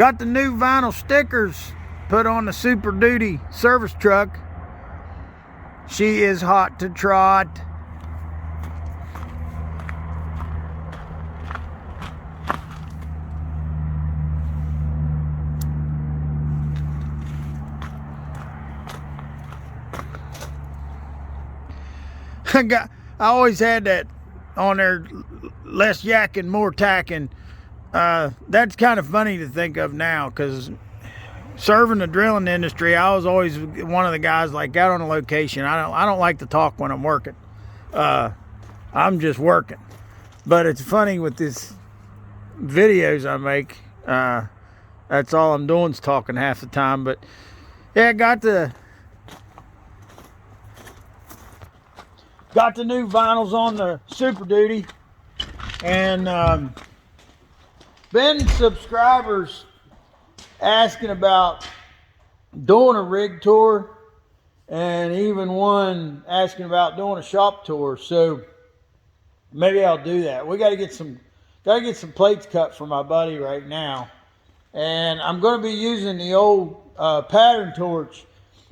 Got the new vinyl stickers put on the Super Duty service truck. She is hot to trot. I always had that on there, less yakking, more tacking. That's kind of funny to think of now, because serving the drilling industry, I was always one of the guys like out on a location. I don't like to talk when I'm working. I'm just working. But it's funny with these videos I make. That's all I'm doing is talking half the time. But yeah, I got the new vinyls on the Super Duty, and been subscribers asking about doing a rig tour, and even one asking about doing a shop tour. So maybe I'll do that. We got to get some plates cut for my buddy right now, and I'm going to be using the old pattern torch.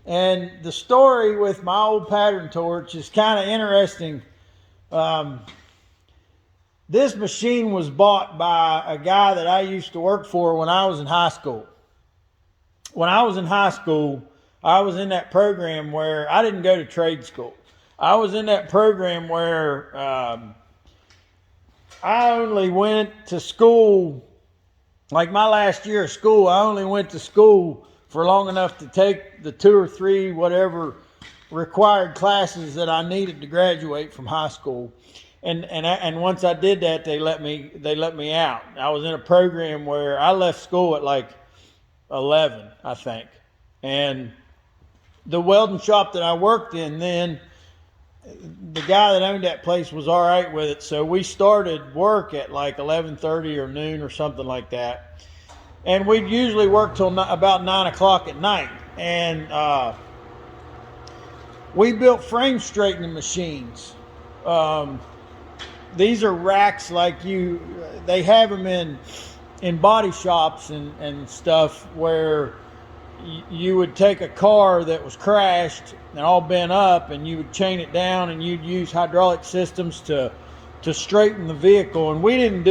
And the story with my old pattern torch is kind of interesting. This machine was bought by a guy that I used to work for when I was in high school. When I was in high school, I was in that program where I didn't go to trade school. I was in that program where I only went to school, like my last year of school, I only went to school for long enough to take the 2 or 3 whatever required classes that I needed to graduate from high school. And once I did that, they let me out. I was in a program where I left school at like 11, I think. And the welding shop that I worked in then, the guy that owned that place was all right with it. So we started work at like 11:30 or noon or something like that. And we'd usually work till about 9 o'clock at night. And we built frame straightening machines. These are racks like they have them in body shops and stuff, where you would take a car that was crashed and all bent up, and you would chain it down, and you'd use hydraulic systems to straighten the vehicle. And we didn't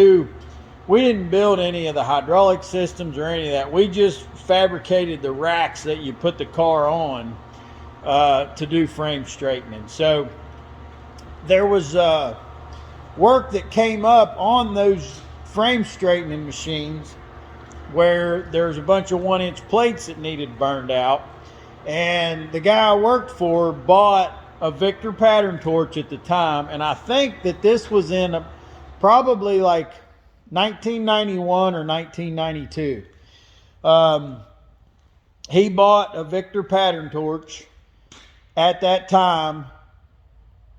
build any of the hydraulic systems or any of that. We just fabricated the racks that you put the car on to do frame straightening. So there was work that came up on those frame straightening machines where there's a bunch of 1-inch plates that needed burned out. And the guy I worked for bought a Victor pattern torch at the time. And I think that this was in probably like 1991 or 1992. He bought a Victor pattern torch at that time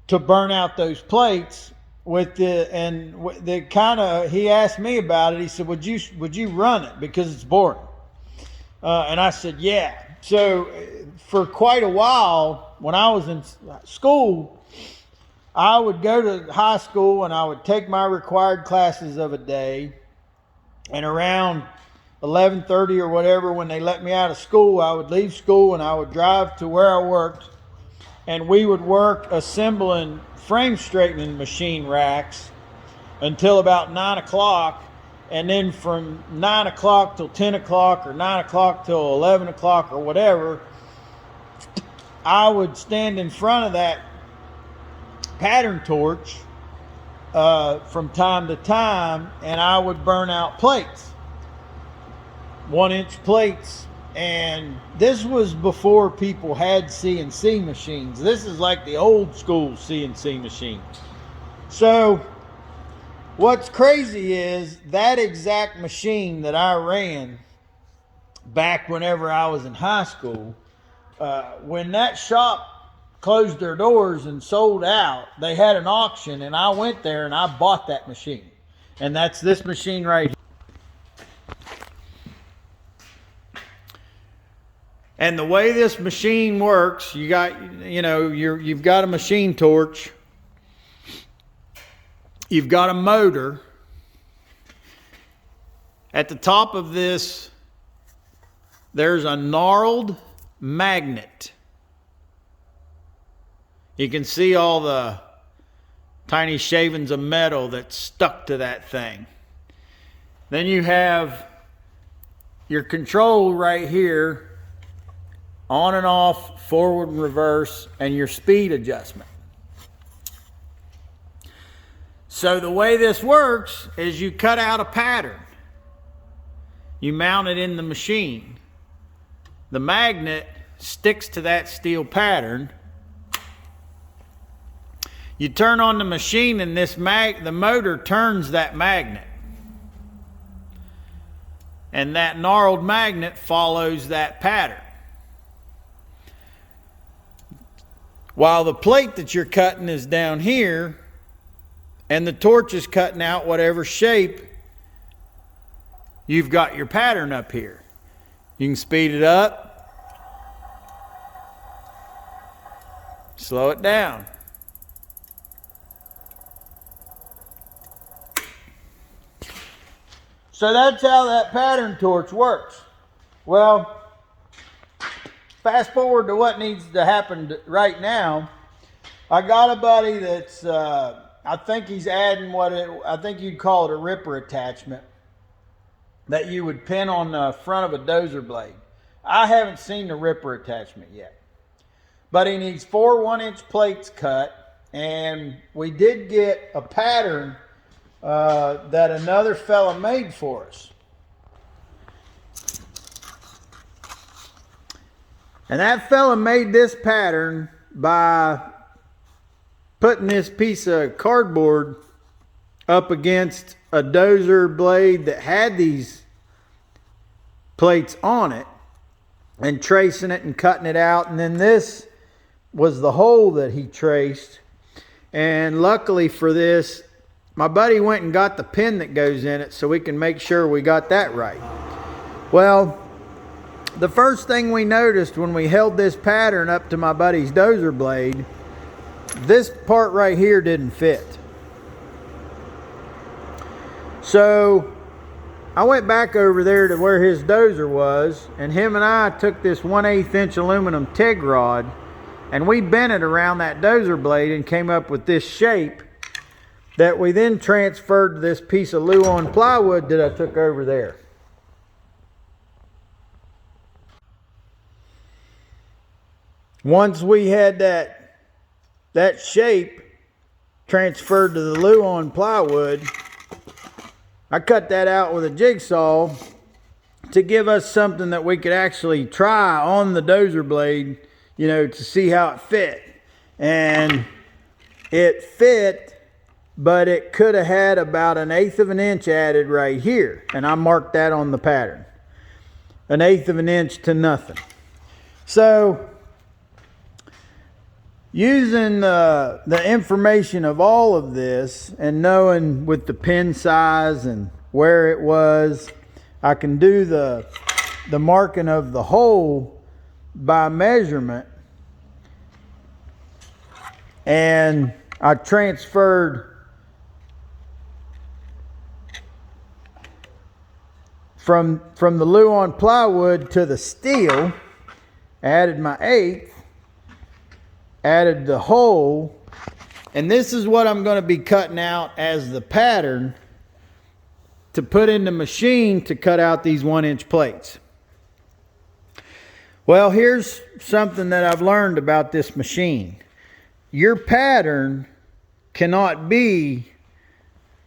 to burn out those plates with the kind of, he asked me about it. He said, would you run it, because it's boring? And I said, yeah. So for quite a while, when I was in school, I would go to high school and I would take my required classes of a day, and around 11:30 or whatever, when they let me out of school, I would leave school and I would drive to where I worked, and we would work assembling frame straightening machine racks until about 9 o'clock. And then from 9 o'clock till 10 o'clock or 9 o'clock till 11 o'clock or whatever, I would stand in front of that pattern torch from time to time, and I would burn out plates, 1-inch plates. And this was before people had CNC machines. This is like the old school CNC machine. So what's crazy is that exact machine that I ran back whenever I was in high school, when that shop closed their doors and sold out, they had an auction, and I went there and I bought that machine. And that's this machine right here. And the way this machine works, you've got a machine torch, you've got a motor. At the top of this there's a gnarled magnet. You can see all the tiny shavings of metal that's stuck to that thing. Then you have your control right here, on and off, forward and reverse, and your speed adjustment. So the way this works is you cut out a pattern. You mount it in the machine. The magnet sticks to that steel pattern. You turn on the machine and the motor turns that magnet. And that gnarled magnet follows that pattern. While the plate that you're cutting is down here, and the torch is cutting out whatever shape, you've got your pattern up here. You can speed it up, slow it down. So that's how that pattern torch works. Well, fast forward to what needs to happen right now. I got a buddy that's, I think he's adding I think you'd call it a ripper attachment that you would pin on the front of a dozer blade. I haven't seen the ripper attachment yet. But he needs 4 1-inch plates cut, and we did get a pattern that another fella made for us. And that fella made this pattern by putting this piece of cardboard up against a dozer blade that had these plates on it and tracing it and cutting it out. And then this was the hole that he traced. And luckily for this, my buddy went and got the pin that goes in it so we can make sure we got that right. Well, the first thing we noticed when we held this pattern up to my buddy's dozer blade, this part right here didn't fit. So I went back over there to where his dozer was, and him and I took this 1/8 inch aluminum TIG rod and we bent it around that dozer blade and came up with this shape that we then transferred to this piece of Luan plywood that I took over there. Once we had that shape transferred to the Luan plywood, I cut that out with a jigsaw to give us something that we could actually try on the dozer blade, to see how it fit. And it fit, but it could have had about 1/8 of an inch added right here. And I marked that on the pattern. 1/8 of an inch to nothing. So, using the information of all of this and knowing with the pin size and where it was, I can do the marking of the hole by measurement. And I transferred from the Luan plywood to the steel, added my 1/8, added the hole, and this is what I'm going to be cutting out as the pattern to put in the machine to cut out these 1-inch plates. Well, here's something that I've learned about this machine. Your pattern cannot be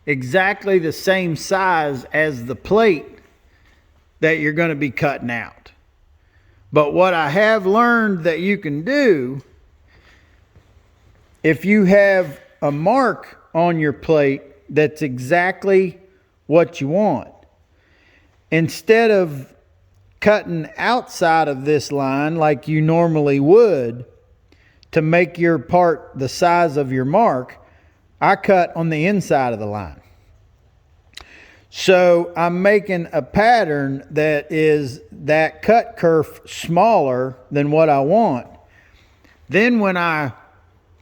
exactly the same size as the plate that you're going to be cutting out. But what I have learned that you can do, if you have a mark on your plate that's exactly what you want, instead of cutting outside of this line like you normally would to make your part the size of your mark, I cut on the inside of the line. So I'm making a pattern that is that cut kerf smaller than what I want. Then when I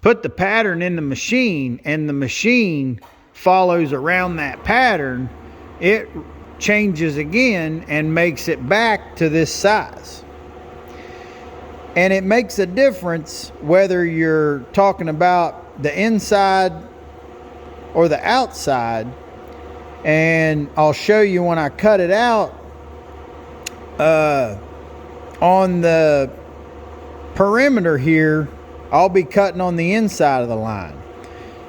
put the pattern in the machine and the machine follows around that pattern, it changes again and makes it back to this size. And it makes a difference whether you're talking about the inside or the outside. And I'll show you when I cut it out on the perimeter here. I'll be cutting on the inside of the line.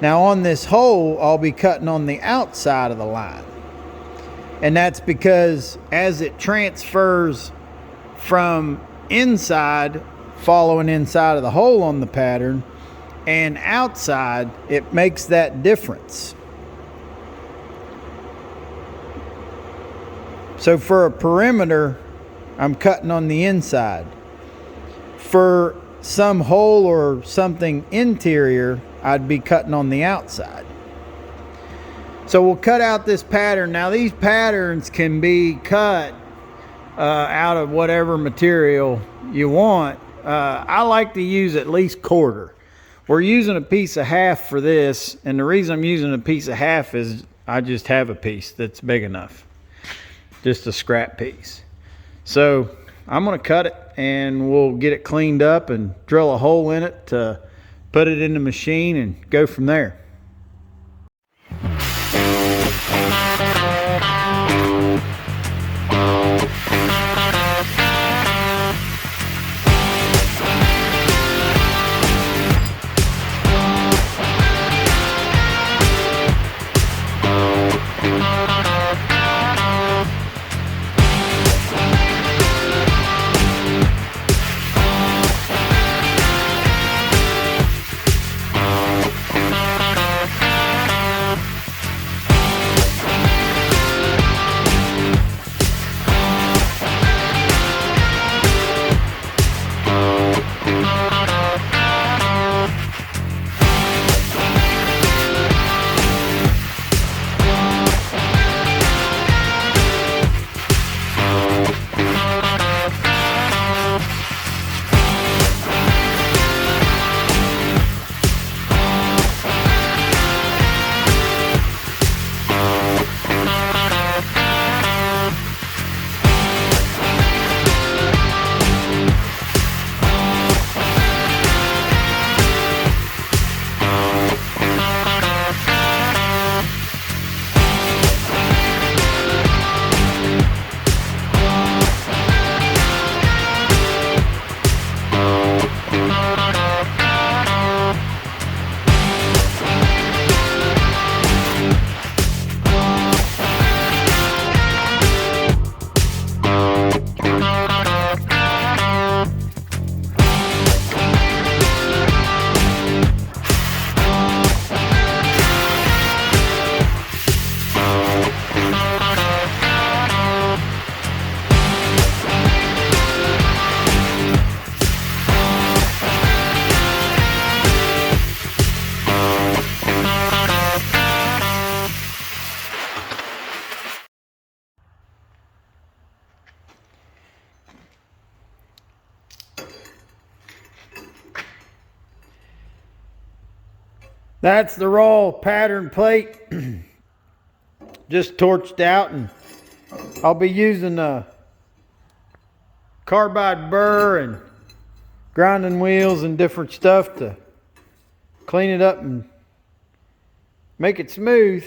Now on this hole, I'll be cutting on the outside of the line. And that's because as it transfers from inside, following inside of the hole on the pattern, and outside, it makes that difference. So for a perimeter, I'm cutting on the inside. For some hole or something interior, I'd be cutting on the outside. So we'll cut out this pattern. Now these patterns can be cut out of whatever material you want. I like to use at least quarter. We're using a piece of half for this, and the reason I'm using a piece of half is I just have a piece that's big enough. Just a scrap piece. So I'm going to cut it and we'll get it cleaned up and drill a hole in it to put it in the machine and go from there. That's the raw pattern plate, just torched out, and I'll be using a carbide burr and grinding wheels and different stuff to clean it up and make it smooth.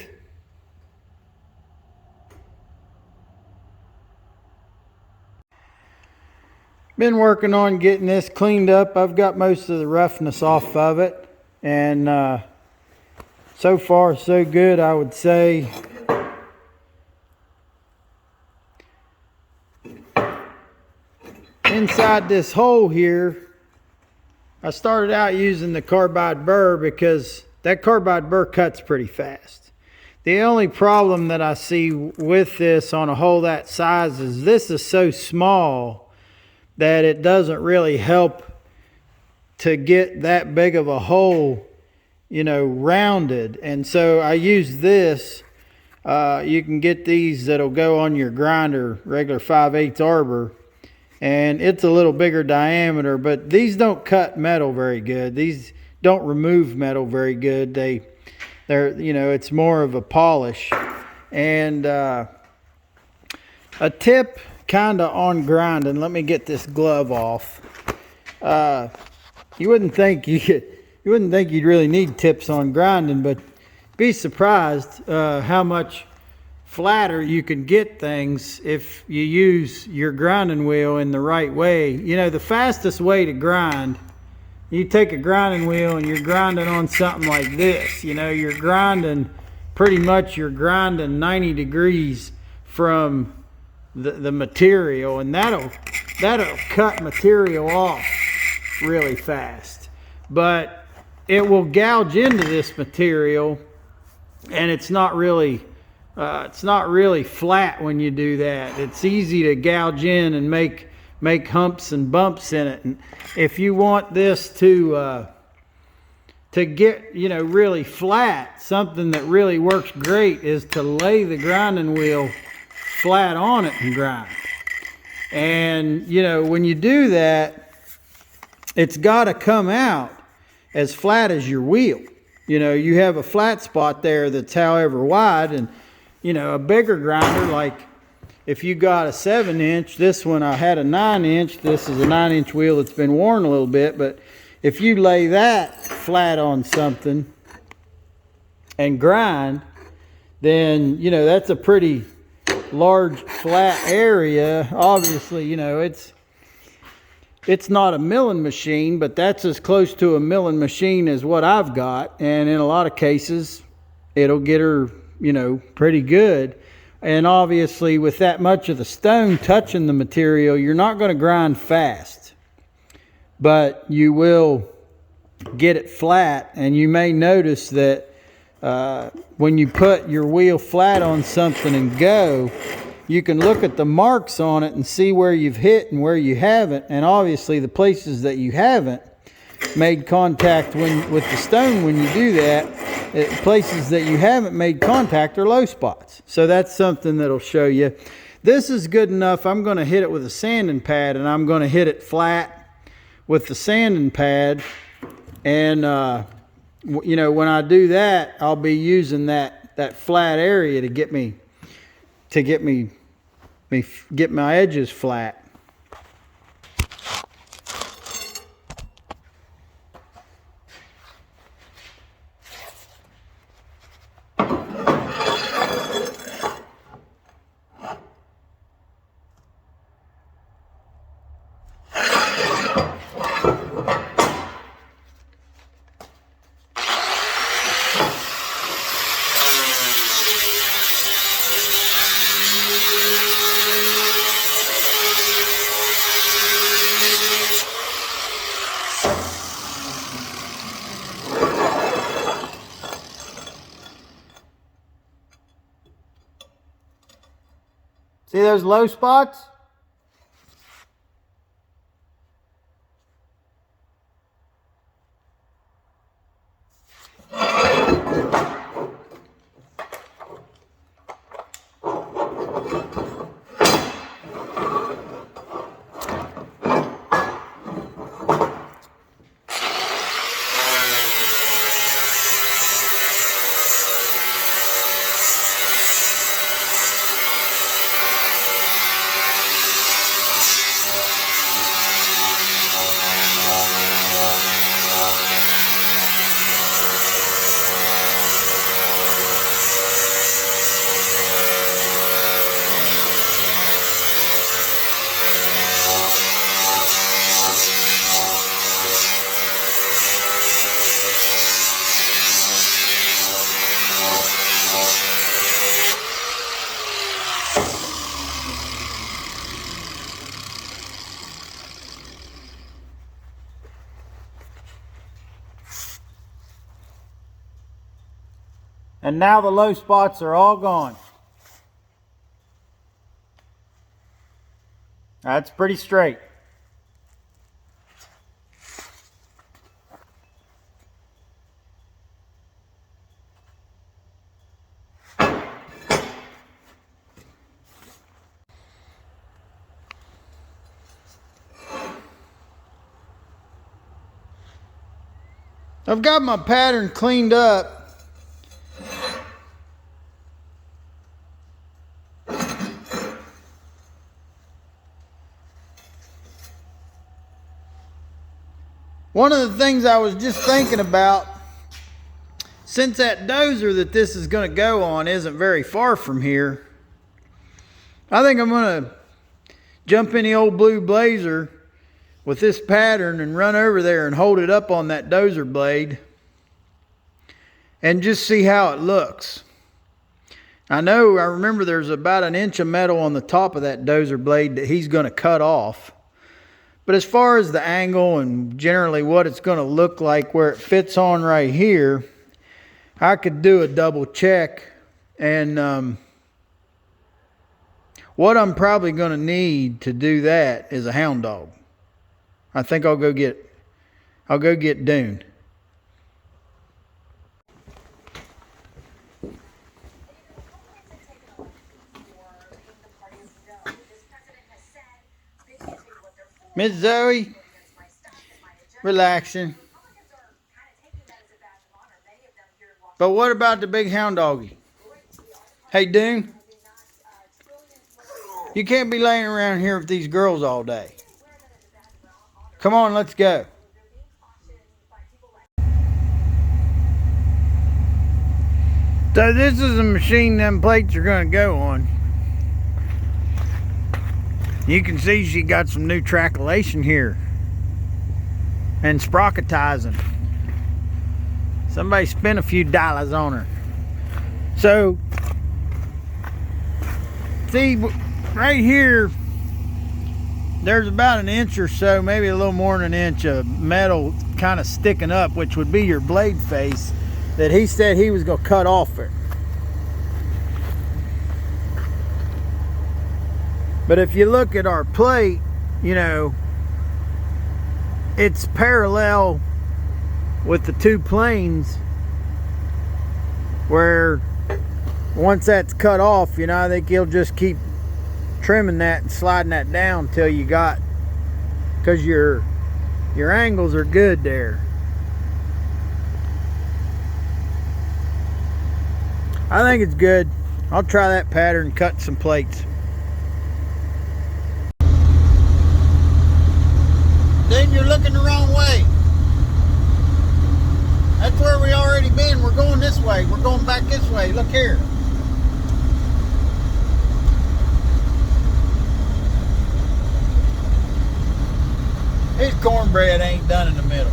Been working on getting this cleaned up. I've got most of the roughness off of it, and so far so good, I would say. Inside this hole here, I started out using the carbide burr because that carbide burr cuts pretty fast. The only problem that I see with this on a hole that size is this is so small that it doesn't really help to get that big of a hole, you know, rounded. And so I use this. You can get these that'll go on your grinder, regular 5/8 arbor, and it's a little bigger diameter, but these don't cut metal very good. These don't remove metal very good. They're, you know, it's more of a polish. And A tip kind of on grinding. Let me get this glove off. You wouldn't think you'd really need tips on grinding, but be surprised how much flatter you can get things if you use your grinding wheel in the right way. You know, the fastest way to grind, you take a grinding wheel and you're grinding on something like this. You know, you're grinding pretty much, you're grinding 90 degrees from the material, and that'll cut material off really fast. But it will gouge into this material, and it's not really flat when you do that. It's easy to gouge in and make humps and bumps in it. And if you want this to get, you know, really flat, something that really works great is to lay the grinding wheel flat on it and grind. And you know, when you do that, it's got to come out as flat as your wheel. You know, you have a flat spot there that's however wide, and you know, a bigger grinder, like if you got a 7-inch, this one I had a 9-inch, this is a 9-inch wheel that's been worn a little bit, but if you lay that flat on something and grind, then you know, that's a pretty large flat area. Obviously, you know, it's not a milling machine, but that's as close to a milling machine as what I've got, and in a lot of cases it'll get her, you know, pretty good. And obviously with that much of the stone touching the material, you're not going to grind fast, but you will get it flat. And you may notice that when you put your wheel flat on something and go, you can look at the marks on it and see where you've hit and where you haven't. And obviously the places that you haven't made contact with the stone, when you do that, places that you haven't made contact are low spots. So that's something that'll show you. This is good enough. I'm going to hit it with a sanding pad, and I'm going to hit it flat with the sanding pad. And you know, when I do that, I'll be using that flat area to get my edges flat. See those low spots? And now the low spots are all gone. That's pretty straight. I've got my pattern cleaned up. One of the things I was just thinking about, since that dozer that this is going to go on isn't very far from here, I think I'm going to jump in the old blue blazer with this pattern and run over there and hold it up on that dozer blade and just see how it looks. I remember there's about an inch of metal on the top of that dozer blade that he's going to cut off. But as far as the angle and generally what it's going to look like where it fits on right here, I could do a double check. And what I'm probably going to need to do that is a hound dog. I think I'll go get Dune. Miss Zoe, relaxing. But what about the big hound doggy? Hey, Dune, you can't be laying around here with these girls all day. Come on, let's go. So this is the machine them plates are going to go on. You can see she got some new tracklation here and sprocketizing. Somebody spent a few dollars on her. So, see, right here, there's about an inch or so, maybe a little more than an inch of metal kind of sticking up, which would be your blade face that he said he was going to cut off it. But if you look at our plate, you know, it's parallel with the two planes, where once that's cut off, you know, I think he'll just keep trimming that and sliding that down till you got, because your angles are good there. I think it's good. I'll try that pattern, cut some plates. Then you're looking the wrong way. That's where we already been. We're going this way. We're going back this way. Look here. His cornbread ain't done in the middle.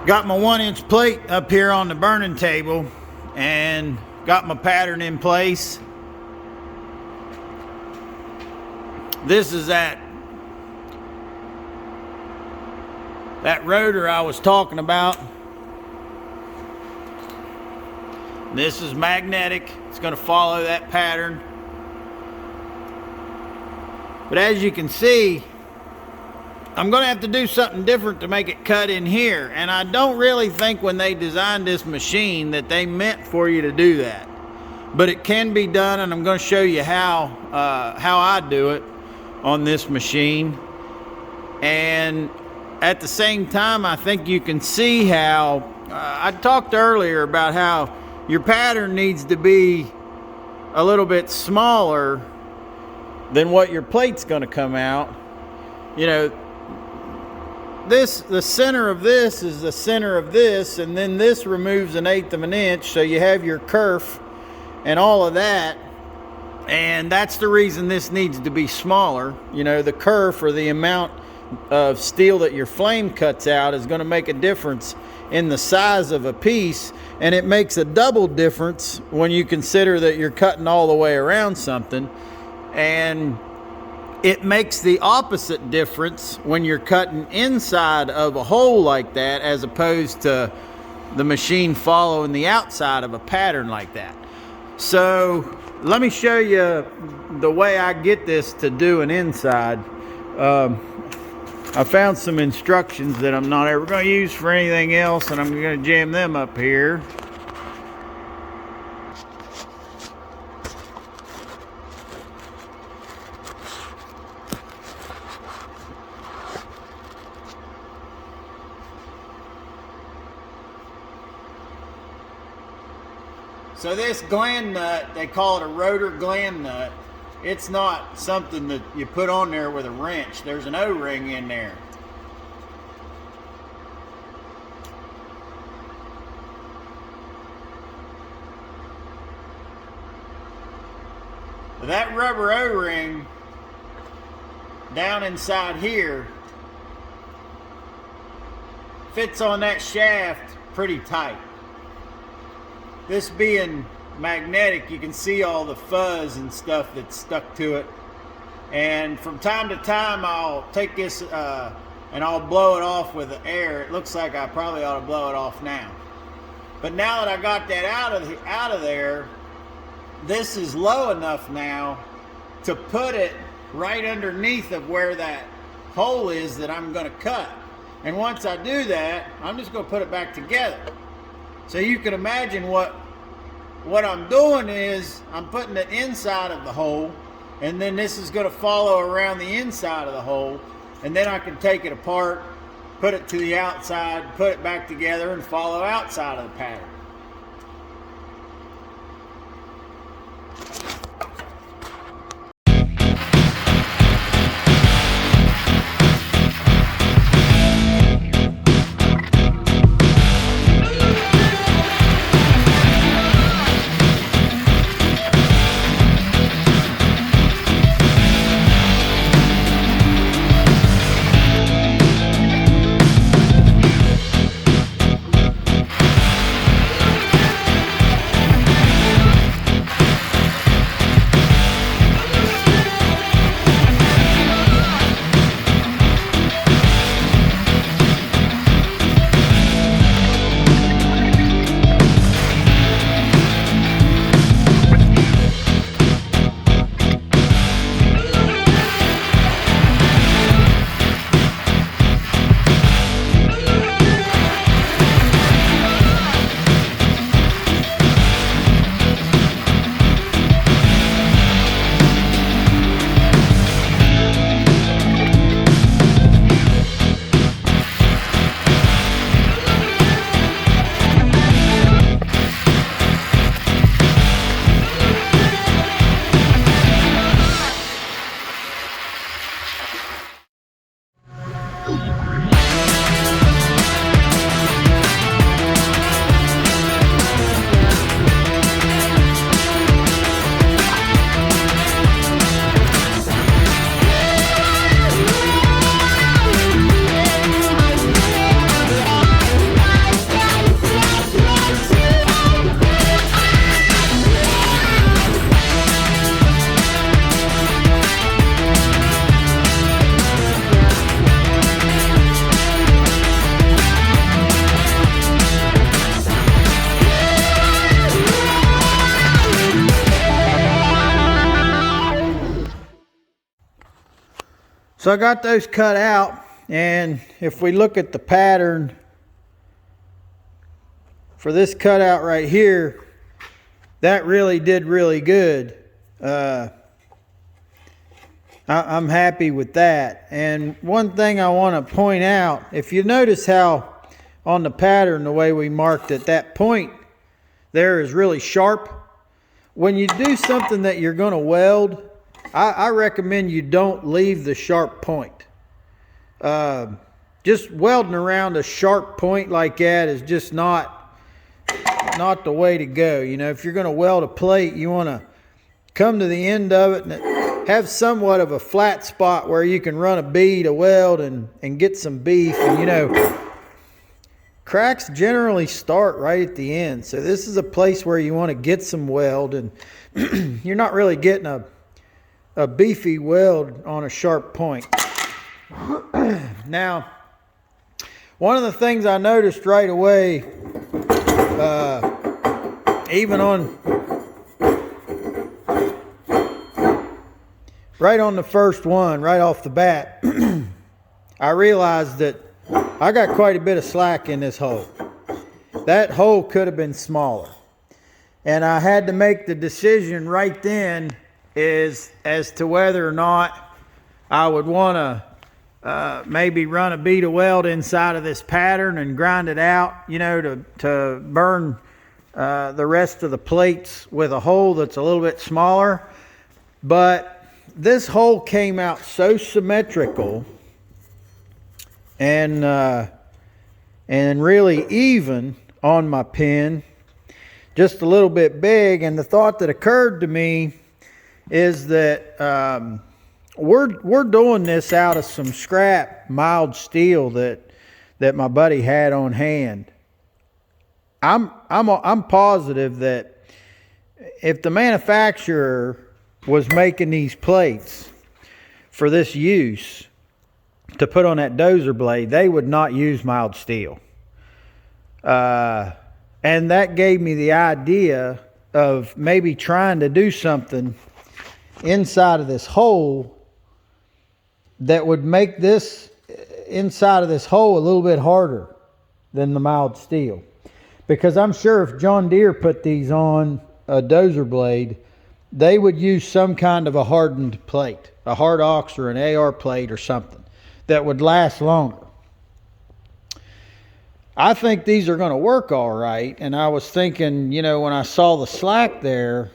Got my 1-inch plate up here on the burning table and got my pattern in place. This is that rotor I was talking about. This is magnetic. It's going to follow that pattern. But as you can see, I'm going to have to do something different to make it cut in here. And I don't really think when they designed this machine that they meant for you to do that. But it can be done, and I'm going to show you how I do it on this machine. And at the same time, I think you can see how I talked earlier about how your pattern needs to be a little bit smaller than what your plate's going to come out. You know, the center of this is the center of this, and then this removes 1/8 of an inch, so you have your kerf and all of that. And that's the reason this needs to be smaller. You know, the kerf, or the amount of steel that your flame cuts out, is going to make a difference in the size of a piece, and it makes a double difference when you consider that you're cutting all the way around something. And it makes the opposite difference when you're cutting inside of a hole like that, as opposed to the machine following the outside of a pattern like that. So let me show you the way I get this to do an inside. I found some instructions that I'm not ever going to use for anything else, and I'm going to jam them up here. So this gland nut, they call it a rotor gland nut. It's not something that you put on there with a wrench. There's an O-ring in there. That rubber O-ring down inside here fits on that shaft pretty tight. This being magnetic, you can see all the fuzz and stuff that's stuck to it. And from time to time, I'll take this and I'll blow it off with the air. It looks like I probably ought to blow it off now. But now that I got that out of there, this is low enough now to put it right underneath of where that hole is that I'm going to cut. And once I do that, I'm just going to put it back together. So you can imagine what I'm doing is I'm putting it inside of the hole, and then this is going to follow around the inside of the hole, and then I can take it apart, put it to the outside, put it back together, and follow outside of the pattern. So I got those cut out, and if we look at the pattern for this cutout right here, that really did really good. I'm happy with that. And one thing I want to point out, if you notice how on the pattern, the way we marked it, that point there is really sharp. When you do something that you're going to weld, I recommend you don't leave the sharp point. Just welding around a sharp point like that is just not the way to go. You know, if you're going to weld a plate, you want to come to the end of it and have somewhat of a flat spot where you can run a bead, a weld, and get some beef. And you know, cracks generally start right at the end. So this is a place where you want to get some weld, and you're not really getting a beefy weld on a sharp point. Now, one of the things I noticed right away, even right on the first one, right off the bat, I realized that I got quite a bit of slack in this hole. That hole could have been smaller. And I had to make the decision right then as to whether or not I would want to maybe run a bead of weld inside of this pattern and grind it out, you know, to burn the rest of the plates with a hole that's a little bit smaller. But this hole came out so symmetrical and really even on my pin, just a little bit big. And the thought that occurred to me is that we're doing this out of some scrap mild steel that my buddy had on hand. I'm positive that if the manufacturer was making these plates for this use to put on that dozer blade, they would not use mild steel. And that gave me the idea of maybe trying to do something inside of this hole that would make this inside of this hole a little bit harder than the mild steel. Because I'm sure if John Deere put these on a dozer blade, they would use some kind of a hardened plate, a hard ox or an AR plate or something that would last longer. I think these are going to work all right. And I was thinking, you know, when I saw the slack there,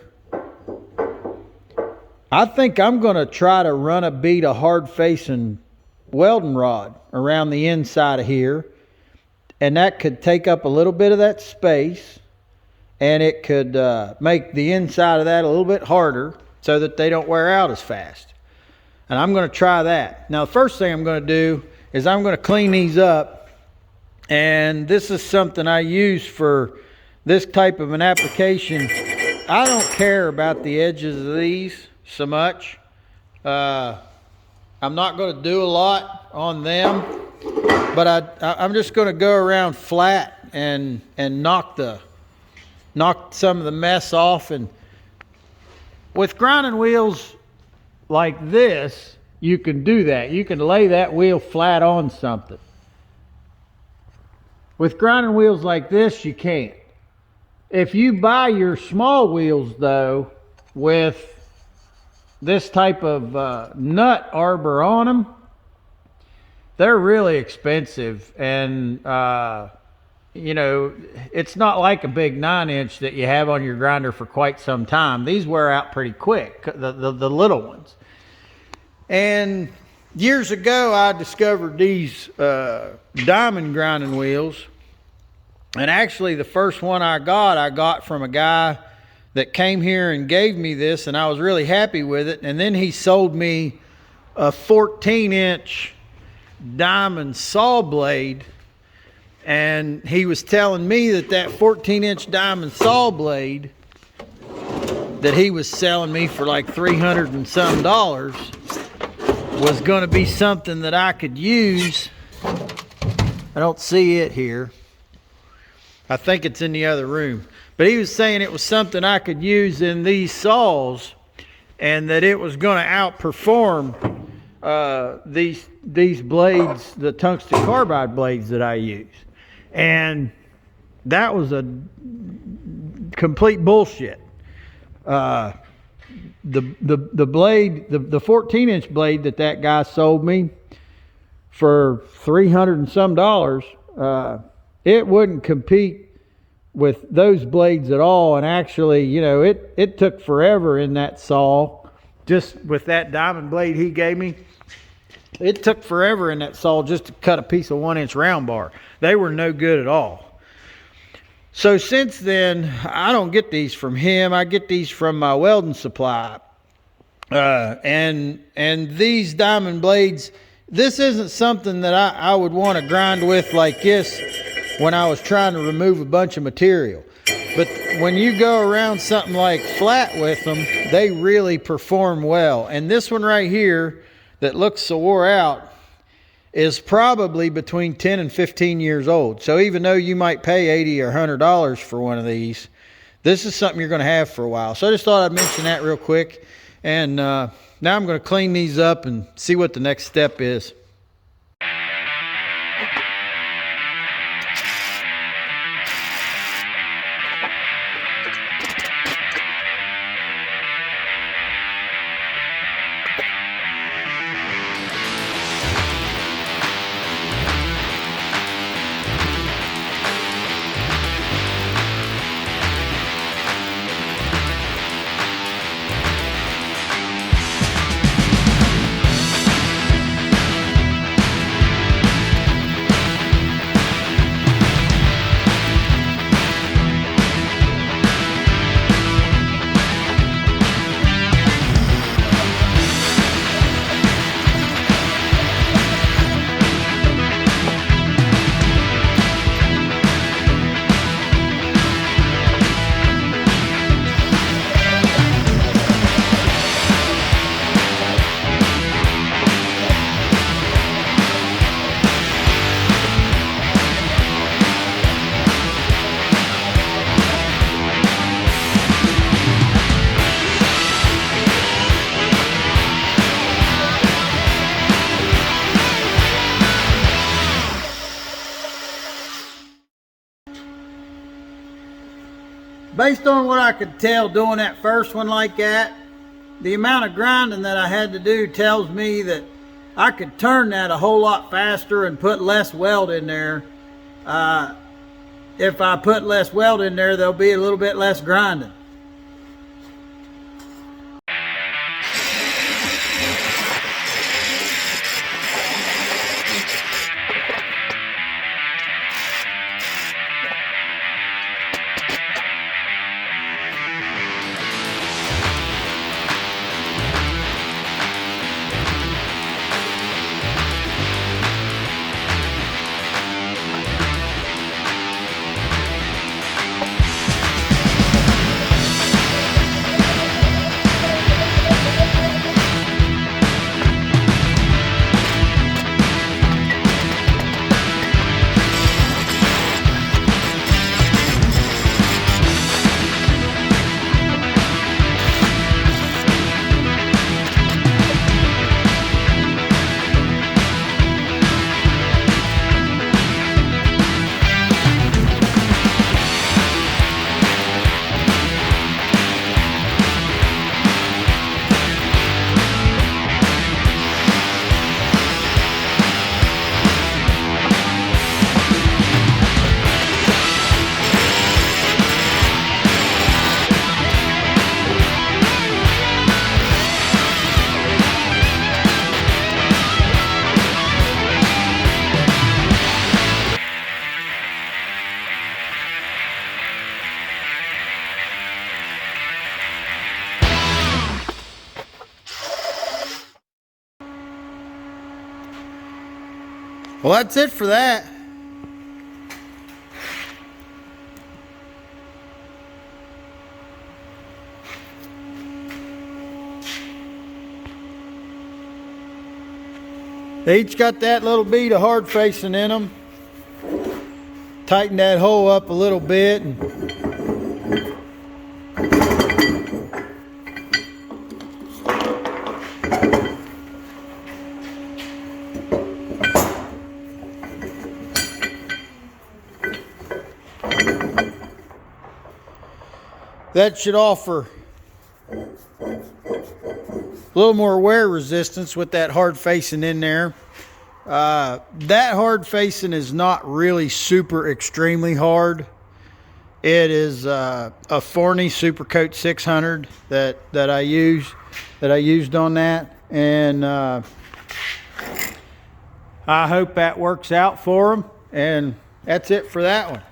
I think I'm going to try to run a bead of hard facing welding rod around the inside of here. And that could take up a little bit of that space. And it could make the inside of that a little bit harder so that they don't wear out as fast. And I'm going to try that. Now, the first thing I'm going to do is I'm going to clean these up. And this is something I use for this type of an application. I don't care about the edges of these so much. I'm not going to do a lot on them. But I'm just going to go around flat and knock some of the mess off. And with grinding wheels like this, you can do that. You can lay that wheel flat on something. With grinding wheels like this, you can't. If you buy your small wheels, though, with this type of nut arbor on them, they're really expensive. And you know, it's not like a big 9-inch that you have on your grinder for quite some time. These wear out pretty quick, the little ones. And years ago, I discovered these diamond grinding wheels. And actually, the first one I got from a guy that came here and gave me this, and I was really happy with it. And then he sold me a 14-inch diamond saw blade. And he was telling me that 14-inch diamond saw blade that he was selling me for like $300 and some was going to be something that I could use. I don't see it here. I think it's in the other room. But he was saying it was something I could use in these saws, and that it was going to outperform these blades, the tungsten carbide blades that I use, and that was a complete bullshit. The blade, the 14-inch blade that guy sold me for $300 and some, it wouldn't compete with those blades at all. And actually, you know, it took forever in that saw, just with that diamond blade he gave me. It took forever in that saw just to cut a piece of 1-inch round bar. They were no good at all. So since then, I don't get these from him. I get these from my welding supply. And these diamond blades, this isn't something that I would want to grind with like this when I was trying to remove a bunch of material. But when you go around something like flat with them, they really perform well. And this one right here that looks so wore out is probably between 10 and 15 years old. So even though you might pay $80 or $100 for one of these, this is something you're going to have for a while. So I just thought I'd mention that real quick. And now I'm going to clean these up and see what the next step is. Based on what I could tell doing that first one like that, the amount of grinding that I had to do tells me that I could turn that a whole lot faster and put less weld in there. If I put less weld in there, there'll be a little bit less grinding. Well, that's it for that. They each got that little bead of hard facing in them. Tighten that hole up a little bit and that should offer a little more wear resistance with that hard facing in there. That hard facing is not really super extremely hard. It is a Forney Supercoat 600 that I used on that, and I hope that works out for them. And that's it for that one.